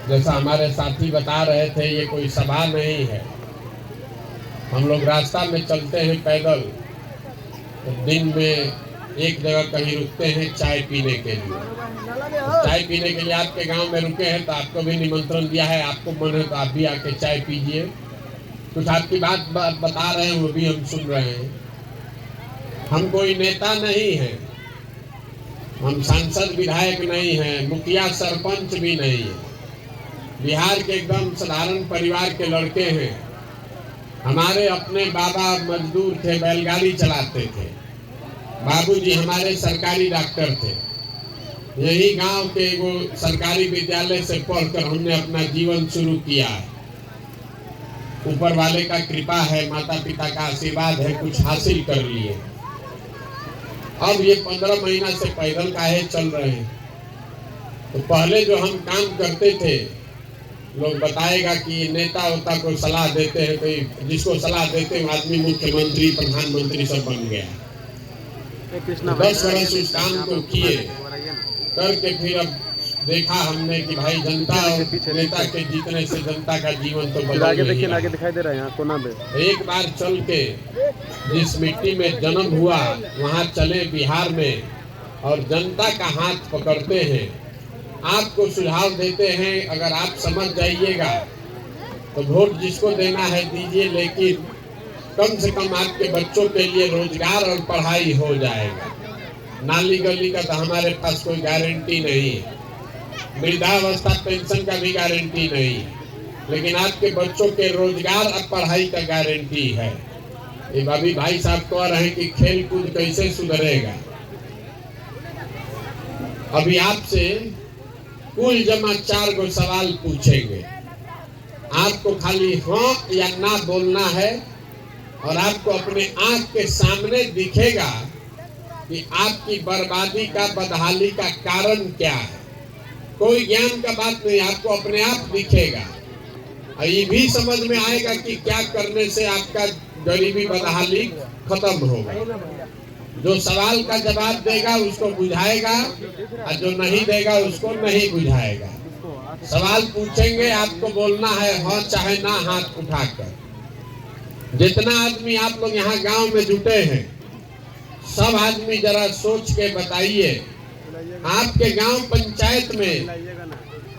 जैसा हमारे साथी बता रहे थे, ये कोई सभा नहीं है। हम लोग रास्ता में चलते हैं पैदल, तो दिन में एक जगह कहीं रुकते हैं चाय पीने के लिए। तो चाय पीने के लिए आपके गांव में रुके हैं तो आपको भी निमंत्रण दिया है, आपको मन है तो आप भी आके चाय पीजिए। कुछ आपकी बात बता रहे हैं, वो भी हम सुन रहे हैं। हम कोई नेता नहीं है, हम सांसद विधायक नहीं हैं, मुखिया सरपंच भी नहीं है। बिहार के एकदम साधारण परिवार के लड़के हैं। हमारे अपने बाबा मजदूर थे, बैलगाड़ी चलाते थे। बाबूजी हमारे सरकारी डॉक्टर थे। यही गांव के वो सरकारी विद्यालय से पढ़कर हमने अपना जीवन शुरू किया है। ऊपर वाले का कृपा है, माता पिता का आशीर्वाद है, कुछ हासिल कर लिए। अब ये 15 महीना से पैदल काहे चल रहे हैं। तो पहले जो हम काम करते थे, लोग बताएगा कि नेता वोता को सलाह देते हैं, तो जिसको सलाह देते हैं आदमी मुख्यमंत्री प्रधानमंत्री सब बन गया। 10 वर्ष उस काम को किए करके फिर अब देखा हमने कि भाई जनता और नेता के जीतने से जनता का जीवन तो बदल आगे देखिए, आगे दिखाई दे रहा है यहाँ कोना में। एक बार चल के जिस मिट्टी में जन्म हुआ वहाँ चले बिहार में, और जनता का हाथ पकड़ते हैं, आपको सुझाव देते हैं। अगर आप समझ जाइएगा तो वोट जिसको देना है दीजिए, लेकिन कम से कम आपके बच्चों के लिए रोजगार और पढ़ाई हो जाएगा। नाली गली का तो हमारे पास कोई गारंटी नहीं है, वृद्धावस्था पेंशन का भी गारंटी नहीं है, लेकिन आपके बच्चों के रोजगार और पढ़ाई का गारंटी है। ये अभी भाई साहब कह रहे हैं कि खेल कूद कैसे सुधरेगा। अभी आपसे कुल जमा 4 गो सवाल पूछेंगे, आपको खाली हाँ या ना बोलना है, और आपको अपने आंख के सामने दिखेगा कि आपकी बर्बादी का, बदहाली का कारण क्या है। कोई ज्ञान का बात नहीं, आपको अपने आप दिखेगा। और ये भी समझ में आएगा कि क्या करने से आपका गरीबी बदहाली खत्म होगा। जो सवाल का जवाब देगा उसको बुझाएगा, और जो नहीं देगा उसको नहीं बुझाएगा। सवाल पूछेंगे, आपको बोलना है हाँ चाहे ना हाथ उठाकर। जितना आदमी आप लोग यहाँ गांव में जुटे हैं, सब आदमी जरा सोच के बताइए, आपके गांव पंचायत में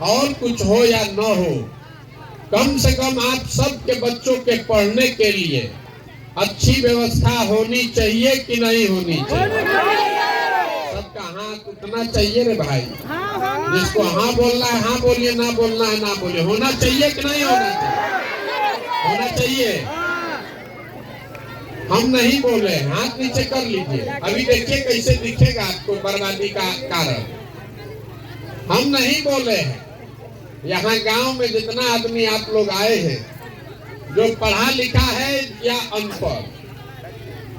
और कुछ हो या न हो, कम से कम आप सबके बच्चों के पढ़ने के लिए अच्छी व्यवस्था होनी चाहिए कि नहीं होनी चाहिए। सबका हाथ उठना चाहिए रे भाई। जिसको हाँ बोलना है हाँ बोलिए, ना बोलना है ना बोलिए। होना चाहिए कि नहीं होना चाहिए? होना चाहिए। हम नहीं बोले, हाथ नीचे कर लीजिए। अभी देखिए कैसे दिखेगा आपको बर्बादी का कारण। हम नहीं बोले हैं। यहाँ गांव में जितना आदमी आप लोग आए हैं, जो पढ़ा लिखा है या अनपढ़,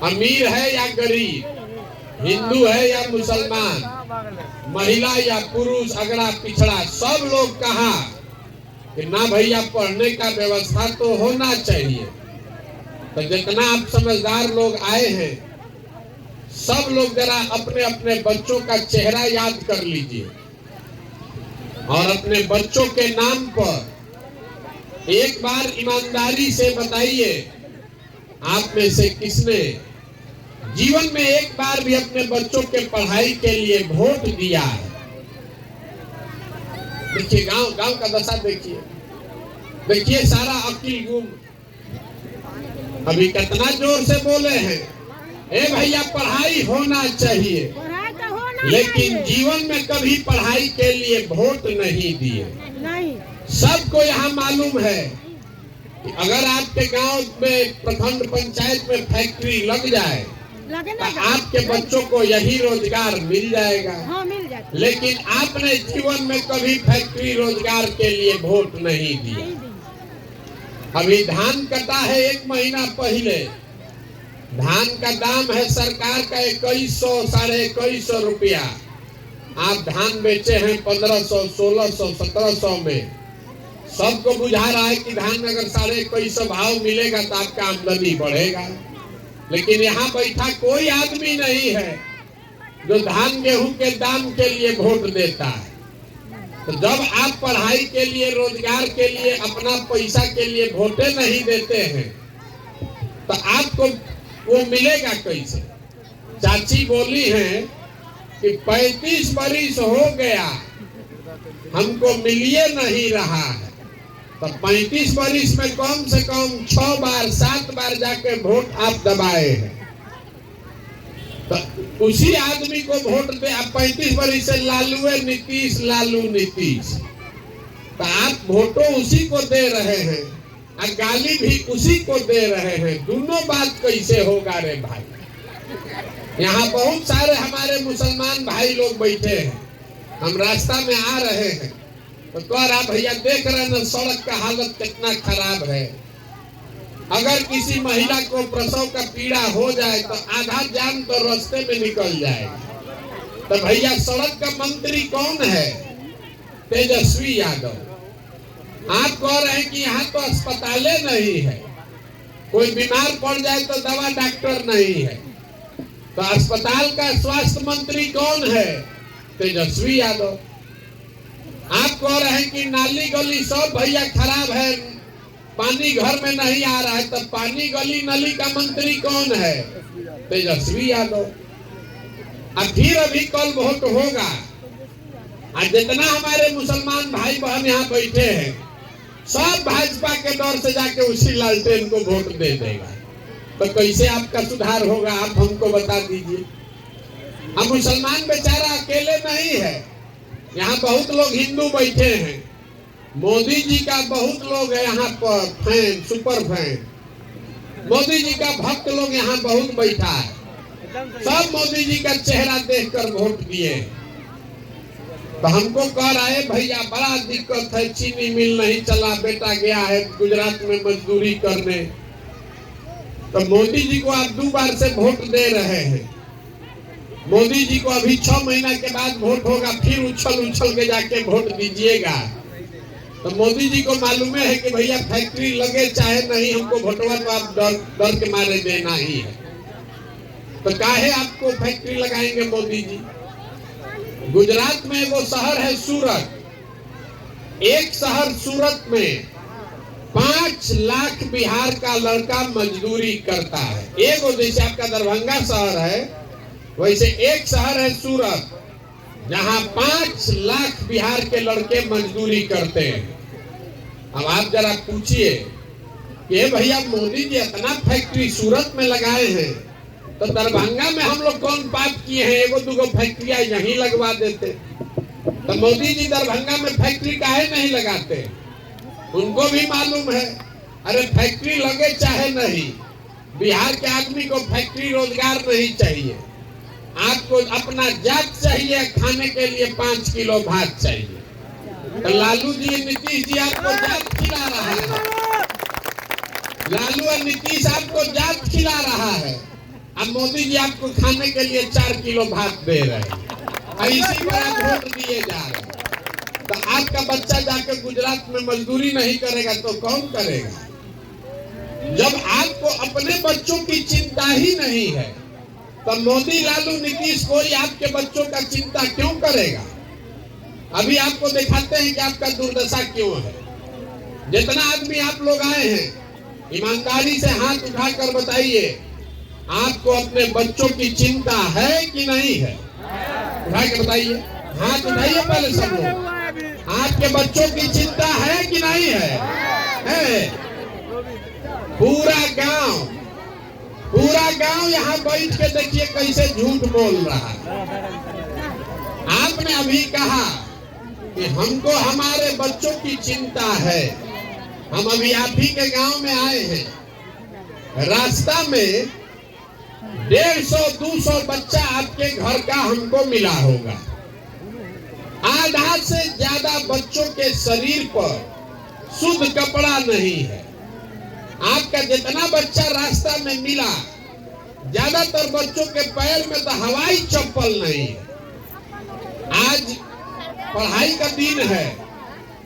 अमीर है या गरीब, हिंदू है या मुसलमान, महिला या पुरुष, अगड़ा पिछड़ा, सब लोग कहा कि ना भैया पढ़ने का व्यवस्था तो होना चाहिए। तो जितना आप समझदार लोग आए हैं, सब लोग जरा अपने अपने बच्चों का चेहरा याद कर लीजिए, और अपने बच्चों के नाम पर एक बार ईमानदारी से बताइए, आप में से किसने जीवन में एक बार भी अपने बच्चों के पढ़ाई के लिए वोट दिया है। देखिए गांव का दशा देखिए, देखिए सारा अकील गुम। अभी कितना जोर से बोले हैं, ए भैया पढ़ाई होना चाहिए, लेकिन जीवन में कभी पढ़ाई के लिए वोट नहीं दिए। सबको यहाँ मालूम है कि अगर आपके गांव में प्रखंड पंचायत में फैक्ट्री लग जाए तो आपके बच्चों को यही रोजगार मिल जाएगा। लेकिन आपने जीवन में कभी फैक्ट्री रोजगार के लिए वोट नहीं दिया। अभी धान कटा है 1 महीना पहले, धान का दाम है सरकार का 2100 2150 रुपया। आप धान बेचे हैं 1500 1600 1700 में। सबको बुझा रहा है कि धान में अगर 2150 भाव मिलेगा तो आपका आमदनी बढ़ेगा। लेकिन यहाँ बैठा कोई आदमी नहीं है जो धान गेहूं के दाम के लिए वोट देता है। तो जब आप पढ़ाई के लिए, रोजगार के लिए, अपना पैसा के लिए वोटे नहीं देते हैं तो आपको वो मिलेगा कैसे? चाची बोली है कि 35 बरिस हो गया हमको मिलिए नहीं रहा है। तो 35 बरिस में कम से कम 6 बार 7 बार जाके वोट आप दबाए हैं। तो उसी आदमी को वोट दे, आप 35 बरिस से लालू नीतीश, लालू नीतीश, तो आप वोटो उसी को दे रहे हैं और गाली भी उसी को दे रहे हैं। दोनों बात कैसे होगा रे भाई? यहाँ बहुत सारे हमारे मुसलमान भाई लोग बैठे हैं, हम रास्ता में आ रहे हैं तो कह रहा भैया देख रहे हैं ना सड़क का हालत कितना खराब है। अगर किसी महिला को प्रसव का पीड़ा हो जाए तो आधा जान तो रास्ते में निकल जाएगा। तो भैया सड़क का मंत्री कौन है? तेजस्वी यादव। आप कह रहे हैं कि यहाँ तो अस्पतालें नहीं है, कोई बीमार पड़ जाए तो दवा डॉक्टर नहीं है। तो अस्पताल का स्वास्थ्य मंत्री कौन है? तेजस्वी यादव। आप कह रहे हैं कि नाली गली सब भैया खराब है, पानी घर में नहीं आ रहा है, तो पानी गली नली का मंत्री कौन है? तेजस्वी यादव। अब फिर अभी कल वोट होगा और जितना हमारे मुसलमान भाई बहन यहाँ बैठे हैं सब भाजपा के दौर से जाके उसी लालटेन को वोट दे देगा। तो कैसे आपका सुधार होगा? आप हमको बता दीजिए। हम मुसलमान बेचारा अकेले नहीं है, यहाँ बहुत लोग हिंदू बैठे हैं। मोदी जी का बहुत लोग है यहाँ पर fan, super fan. Modi ji का भक्त लोग यहाँ बहुत बैठा है, सब मोदी जी का चेहरा देखकर वोट दिए। तो हमको कह रहा है भैया बड़ा दिक्कत है, चीनी मिल नहीं चला, बेटा गया है गुजरात में मजदूरी करने। तो मोदी जी को आप 2 बार से वोट दे रहे हैं। मोदी जी को अभी 6 महीना के बाद वोट होगा, फिर उछल के जाके वोट दीजिएगा। तो मोदी जी को मालूम है कि भैया फैक्ट्री लगे चाहे नहीं, हमको वोटवा तो आप डर के मारे देना ही है। तो काहे आपको फैक्ट्री लगाएंगे मोदी जी? गुजरात में वो शहर है सूरत। एक शहर सूरत में 5 लाख बिहार का लड़का मजदूरी करता है। एक जैसे आपका दरभंगा शहर है वैसे एक शहर है सूरत जहां 5 लाख बिहार के लड़के मजदूरी करते हैं। अब आप जरा पूछिए कि भैया मोदी जी इतना फैक्ट्री सूरत में लगाए हैं तो दरभंगा में हम लोग कौन पाप किए हैं? 1-2 फैक्ट्रियां यहीं लगवा देते। तो मोदी जी दरभंगा में फैक्ट्री काहे नहीं लगाते? उनको भी मालूम है अरे फैक्ट्री लगे चाहे नहीं, बिहार के आदमी को फैक्ट्री रोजगार नहीं चाहिए। आपको अपना जात चाहिए, खाने के लिए 5 किलो भात चाहिए। तो लालू जी नीतीश जी आपको जात खिला रहा है, लालू और नीतीश आपको जात खिला रहा है। अब मोदी जी आपको खाने के लिए 4 किलो भात दे रहे हैं और इसी पर आप वोट दिए जा रहे हैं। तो आपका बच्चा जाकर गुजरात में मजदूरी नहीं करेगा तो कौन करेगा? जब आपको अपने बच्चों की चिंता ही नहीं है तो मोदी, लालू, नीतीश कोई आपके बच्चों का चिंता क्यों करेगा? अभी आपको दिखाते हैं कि आपका दुर्दशा क्यों है। जितना आदमी आप लोग आए हैं ईमानदारी से हाथ उठाकर बताइए, आपको अपने बच्चों की चिंता है कि नहीं है? उठा के बताइए, हाथ उठाइए पहले सब लोग। आपके बच्चों की चिंता है कि नहीं है? है। पूरा गांव यहाँ बैठ के देखिए कैसे झूठ बोल रहा है। आपने अभी कहा कि हमको हमारे बच्चों की चिंता है। हम अभी आप ही के गांव में आए हैं, रास्ता में 150-200 बच्चा आपके घर का हमको मिला होगा। आधा से ज्यादा बच्चों के शरीर पर शुद्ध कपड़ा नहीं है। आपका जितना बच्चा रास्ता में मिला, ज्यादातर बच्चों के पैर में तो हवाई चप्पल नहीं है। आज पढ़ाई का दिन है,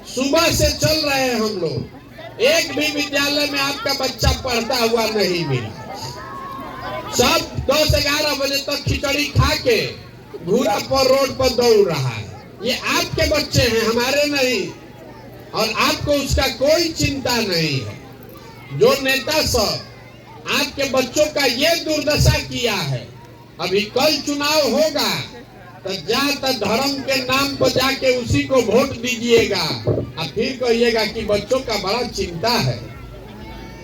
सुबह से चल रहे हैं हम लोग, एक भी विद्यालय में आपका बच्चा पढ़ता हुआ नहीं मिला। सब 10-11 बजे तक खिचड़ी खा के घूरा पर रोड पर दौड़ रहा है। ये आपके बच्चे हैं, हमारे नहीं, और आपको उसका कोई चिंता नहीं है। जो नेता सब आपके बच्चों का ये दुर्दशा किया है, अभी कल चुनाव होगा तो जात धर्म के नाम पर जाके उसी को वोट दीजिएगा और फिर कहिएगा कि बच्चों का बड़ा चिंता है।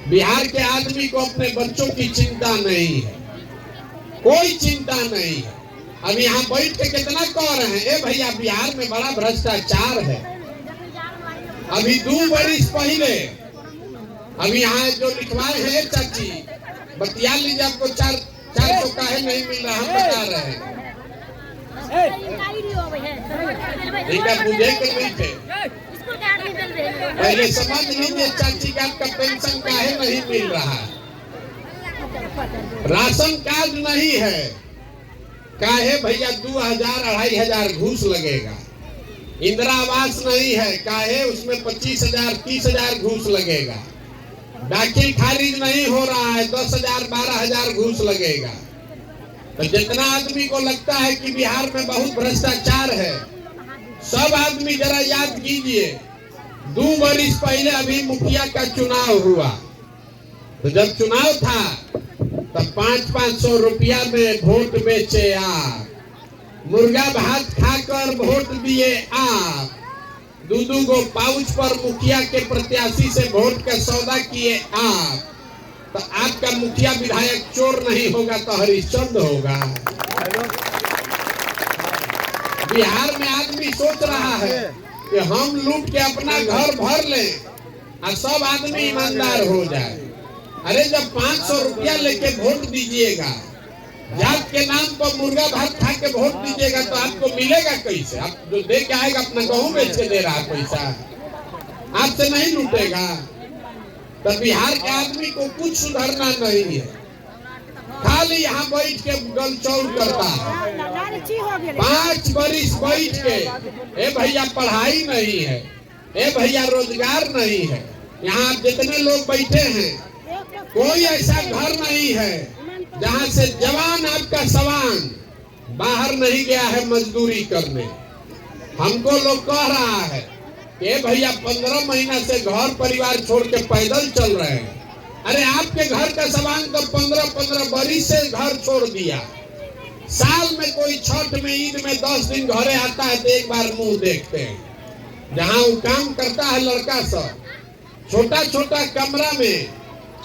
बिहार के आदमी को अपने बच्चों की चिंता नहीं है, कोई चिंता नहीं है। अब यहाँ बैठ के कितना कह रहे हैं, ए भैया बिहार में बड़ा भ्रष्टाचार है। अभी 2 वर्ष पहले, अभी यहाँ जो लिखवाए हैं चाची, बतिया लीजिए, आपको 400 काहे नहीं मिल रहा, हम बता रहे हैं। बुझे के नहीं थे, पहले समझ लीजिए चाची का आपका पेंशन काहे नहीं मिल रहा, राशन कार्ड नहीं है, काहे भैया 2000-2500 घूस लगेगा। इंदिरा आवास नहीं है, काहे उसमें 25,000-30,000 घूस लगेगा। दाखिल खारिज नहीं हो रहा है, 10,000-12,000 घूस लगेगा। तो जितना आदमी को लगता है कि बिहार में बहुत भ्रष्टाचार है, सब आदमी जरा याद कीजिए, 2 वर्ष पहले अभी मुखिया का चुनाव हुआ, तो जब चुनाव था तब 500-500 रुपया में वोट बेचे आप, मुर्गा भात खाकर वोट दिए आप, 2-2 गो पाउच पर मुखिया के प्रत्याशी से वोट का सौदा किए आप। तो आपका मुखिया विधायक चोर नहीं होगा तो हरिश्चंद्र होगा। बिहार में आदमी सोच रहा है कि हम लूट के अपना घर भर लें और सब आदमी ईमानदार हो जाए। अरे जब 500 रुपया लेके वोट दीजिएगा, जात के नाम पर मुर्गा भात खा के वोट दीजिएगा, तो आपको मिलेगा कैसे? आप जो दे के आएगा अपना गेहूं बेच के दे रहा है पैसा, आपसे नहीं लूटेगा। तो बिहार के आदमी को कुछ सुधरना नहीं है, खाली यहाँ बैठ के गलचौड़ करता है। 5 वर्ष बैठ के, ए भैया पढ़ाई नहीं है, ए भैया रोजगार नहीं है। यहाँ जितने लोग बैठे हैं, कोई ऐसा घर नहीं है जहाँ से जवान आपका सवान बाहर नहीं गया है मजदूरी करने। हमको लोग कह रहा है कि भैया 15 महीना से घर परिवार छोड़ के पैदल चल रहे हैं। अरे आपके घर का सवान तो 15-15 वर्ष से घर छोड़ दिया। साल में कोई छठ में, ईद में 10 दिन घरे आता है तो एक बार मुंह देखते हैं। जहाँ वो काम करता है लड़का सब, छोटा छोटा कमरा में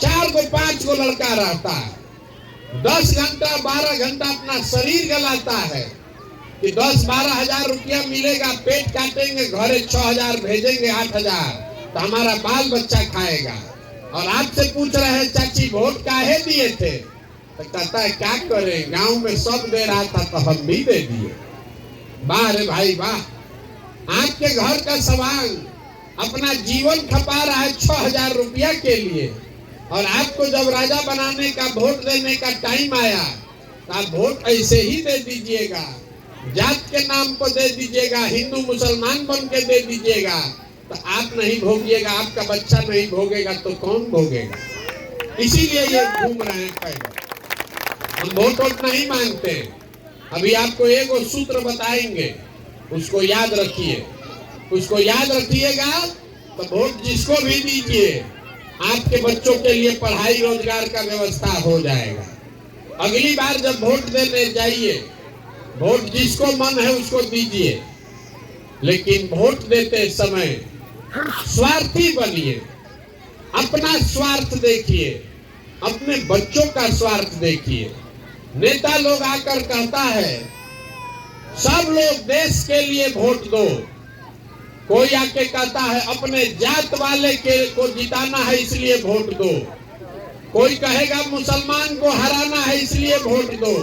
4-5 गो लड़का रहता है, 10 घंटा 12 घंटा अपना शरीर गलाता है कि 10-12 हजार रुपया मिलेगा, पेट काटेंगे, घरे 6,000 भेजेंगे, 8,000, तो हमारा बाल बच्चा खाएगा। और आपसे पूछ रहे हैं चाची वोट काहे दिए थे, तो कहता है क्या करें, गांव में सब दे रहा था तो हम भी दे दिए। वाह रे भाई वाह, आपके घर का सवाल अपना जीवन खपा रहा है 6,000 रुपया के लिए, और आपको जब राजा बनाने का, वोट देने का टाइम आया तो आप वोट ऐसे ही दे दीजिएगा, जात के नाम पर दे दीजिएगा, हिंदू मुसलमान बन के दे दीजिएगा, तो आप नहीं भोगिएगा, आपका बच्चा नहीं भोगेगा तो कौन भोगेगा? इसीलिए ये घूम रहे हैं पैदल। हम वोट नहीं मांगते। अभी आपको एक सूत्र बताएंगे, उसको याद रखिए, उसको याद रखिएगा तो वोट जिसको भी दीजिए, आपके बच्चों के लिए पढ़ाई रोजगार का व्यवस्था हो जाएगा। अगली बार जब वोट देने जाइए, वोट जिसको मन है उसको दीजिए, लेकिन वोट देते समय स्वार्थी बनिए, अपना स्वार्थ देखिए, अपने बच्चों का स्वार्थ देखिए। नेता लोग आकर कहता है सब लोग देश के लिए वोट दो, कोई आके कहता है अपने जात वाले के को जिताना है इसलिए वोट दो, कोई कहेगा मुसलमान को हराना है इसलिए वोट दो,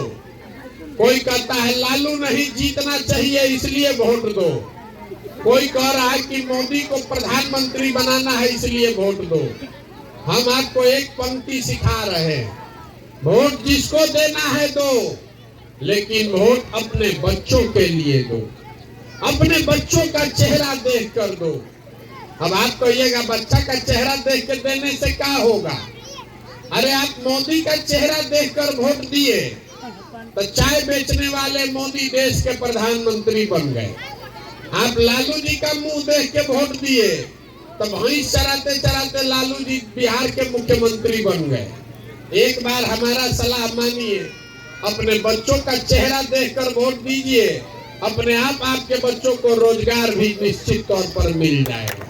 कोई कहता है लालू नहीं जीतना चाहिए इसलिए वोट दो, कोई कह रहा है कि मोदी को प्रधानमंत्री बनाना है इसलिए वोट दो। हम आपको एक पंक्ति सिखा रहे हैं, वोट जिसको देना है दो, लेकिन वोट अपने बच्चों के लिए दो, अपने बच्चों का चेहरा देख कर दो। अब आप कहिएगा बच्चा का चेहरा देख कर देने से क्या होगा? अरे आप मोदी का चेहरा देखकर वोट दिए तो चाय बेचने वाले मोदी देश के प्रधानमंत्री बन गए, आप लालू जी का मुंह देख के वोट दिए, तो भैंस चराते चराते लालू जी बिहार के मुख्यमंत्री बन गए। एक बार हमारा सलाह मानिए, अपने बच्चों का चेहरा देखकर वोट दीजिए, अपने आप आपके बच्चों को रोजगार भी निश्चित तौर पर मिल जाएगा।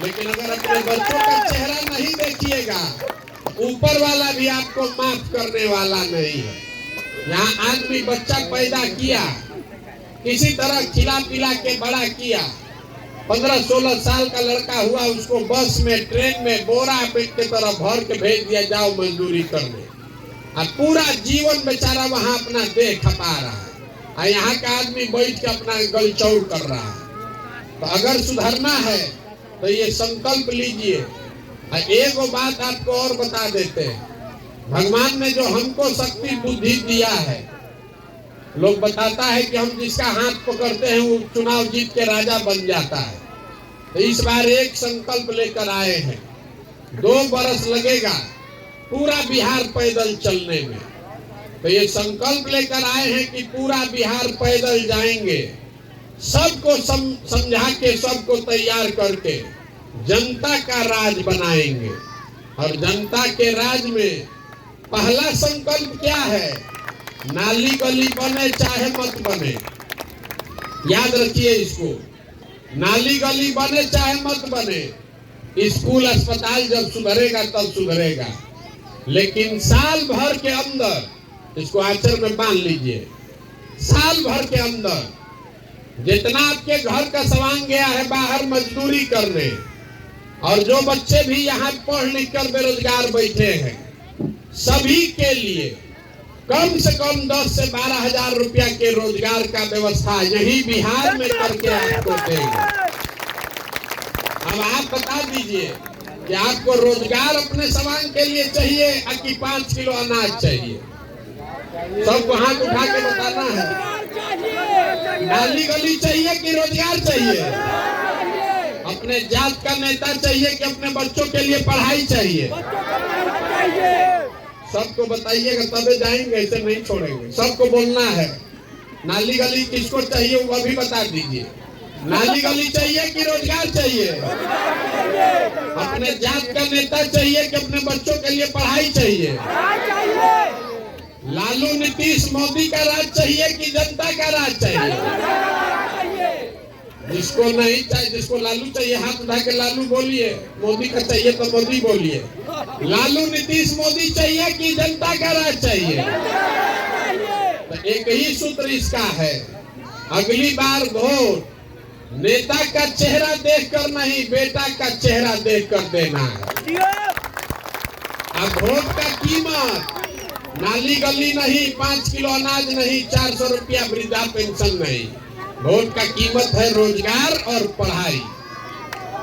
लेकिन अगर अपने बच्चों का चेहरा नहीं देखिएगा, ऊपर वाला भी आपको माफ करने वाला नहीं है। यहाँ आदमी बच्चा पैदा किया, किसी तरह खिला पिला के बड़ा किया, 15-16 साल का लड़का हुआ, उसको बस में ट्रेन में बोरा पेट के तरह भर के भेज दिया, जाओ मजदूरी करने। और पूरा जीवन बेचारा वहां अपना देह खपा रहा है, और यहाँ का आदमी बैठ के अपना गलचौड़ कर रहा है। तो अगर सुधरना है तो ये संकल्प लीजिए। और एक बात आपको और बता देते हैं, भगवान ने जो हमको शक्ति बुद्धि दिया है, लोग बताता है कि हम जिसका हाथ पकड़ते हैं वो चुनाव जीत के राजा बन जाता है। तो इस बार एक संकल्प लेकर आए हैं, 2 बरस लगेगा पूरा बिहार पैदल चलने में। तो ये संकल्प लेकर आए हैं कि पूरा बिहार पैदल जाएंगे, सबको समझा के, सबको तैयार करके जनता का राज बनाएंगे। और जनता के राज में पहला संकल्प क्या है? नाली गली बने चाहे मत बने, याद रखिए इसको। नाली गली बने चाहे मत बने, स्कूल अस्पताल जब सुधरेगा तब सुधरेगा। लेकिन साल भर के अंदर, इसको आचरण में बांध लीजिए, साल भर के अंदर जितना आपके घर का सामान गया है बाहर मजदूरी करने, और जो बच्चे भी यहाँ पढ़ लिख कर बेरोजगार बैठे हैं, सभी के लिए कम से कम 10 से 12 हजार रुपया के रोजगार का व्यवस्था यही बिहार में करके आपको देंगे। अब आप बता दीजिए कि आपको रोजगार अपने सामान के लिए चाहिए कि 5 किलो अनाज चाहिए? सबको हाथ उठा के बताना है। नाली गली चाहिए कि रोजगार चाहिए? अपने जात का नेता चाहिए कि अपने बच्चों के लिए पढ़ाई चाहिए? सबको बताइएगा तबे जाएंगे, ऐसे नहीं छोड़ेंगे। सबको बोलना है। नाली गली किसको चाहिए वो भी बता दीजिए। नाली गली चाहिए कि रोजगार चाहिए? अपने जात का नेता चाहिए कि अपने बच्चों के लिए पढ़ाई चाहिए? लालू नीतीश मोदी का राज चाहिए कि जनता का राज चाहिए? जिसको नहीं चाहिए, जिसको लालू चाहिए हाथ उठा के लालू बोलिए, मोदी का चाहिए तो मोदी बोलिए। लालू नीतीश मोदी चाहिए कि जनता का राज चाहिए? तो एक ही सूत्र इसका है, अगली बार वोट नेता का चेहरा देखकर नहीं, बेटा का चेहरा देखकर देना है। अब वोट का कीमत नाली गली नहीं, 5 किलो अनाज नहीं, 400 रुपया वृद्धा पेंशन नहीं। वोट का कीमत है रोजगार और पढ़ाई।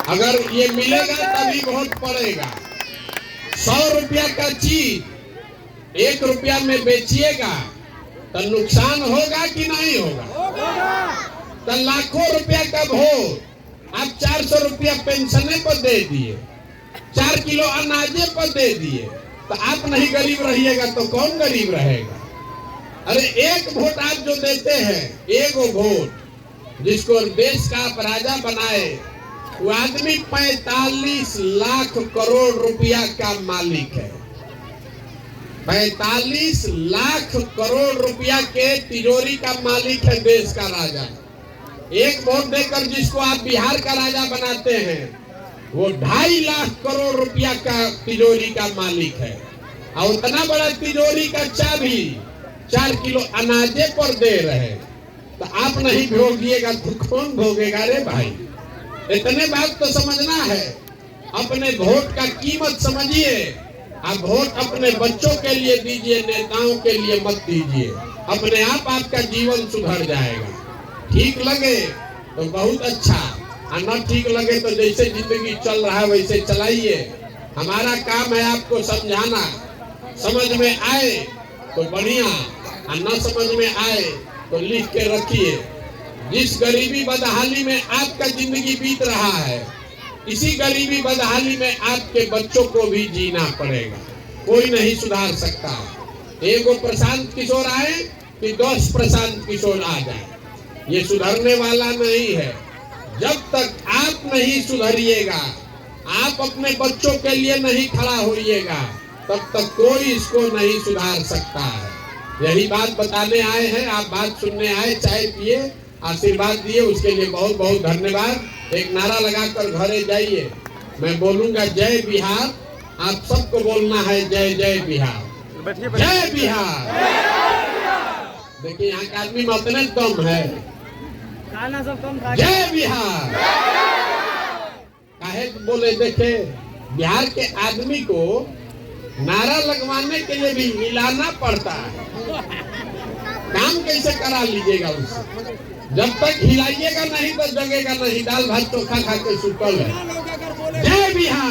अगर ये मिलेगा तभी वोट पड़ेगा। 100 रुपया का चीज 1 रुपया में बेचिएगा तो नुकसान होगा कि नहीं होगा? तो लाखों रुपया का वोट आप 400 रुपया पेंशने पर दे दिए, 4 किलो अनाजे पर दे दिए, तो आप नहीं गरीब रहिएगा तो कौन गरीब रहेगा? अरे एक वोट आप जो देते हैं, एक वोट जिसको देश का आप राजा बनाए, वो आदमी 45 लाख करोड़ रुपया का मालिक है। 45 लाख करोड़ रुपया के तिजोरी का मालिक है देश का राजा। एक वोट देकर जिसको आप बिहार का राजा बनाते हैं, वो 2.5 लाख करोड़ रुपया का तिजोरी का मालिक है। और उतना बड़ा तिजोरी का चाबी 4 किलो अनाजे पर दे रहे, तो आप नहीं भोगिएगा तो कौन भोगेगा रे भाई? इतने बात तो समझना है। अपने वोट का कीमत समझिए। आप वोट अपने बच्चों के लिए दीजिए, नेताओं के लिए मत दीजिए। अपने आप आपका जीवन सुधर जाएगा। ठीक लगे तो बहुत अच्छा, और न ठीक लगे तो जैसे जिंदगी चल रहा है वैसे चलाइए। हमारा काम है आपको समझाना। समझ में आए तो बढ़िया, और न समझ में आए तो लिख के रखिए। जिस गरीबी बदहाली में आपका जिंदगी बीत रहा है, इसी गरीबी बदहाली में आपके बच्चों को भी जीना पड़ेगा। कोई नहीं सुधार सकता। एगो प्रशांत किशोर आए कि 10 प्रशांत किशोर आ जाए, ये सुधरने वाला नहीं है। जब तक आप नहीं सुधरिएगा, आप अपने बच्चों के लिए नहीं खड़ा होइएगा, तब तक कोई इसको नहीं सुधार सकता है। यही बात बताने आए हैं, आप बात सुनने आए, चाय पिए, आशीर्वाद दिए, उसके लिए बहुत बहुत धन्यवाद। एक नारा लगाकर घरे जाइए। मैं बोलूंगा जय बिहार, आप सबको बोलना है जय जय बिहार, जय बिहार। देखिए यहाँ के आदमी में उतने दम है, खाना सब कम खा जय बिहार। काहे बोले, देखे बिहार के आदमी को नारा लगवाने के लिए भी हिलाना पड़ता है। काम कैसे करा लीजिएगा उससे? जब तक हिलाइएगा नहीं तो जगेगा नहीं। दाल भात चोखा खा के सुतल है। जय बिहार।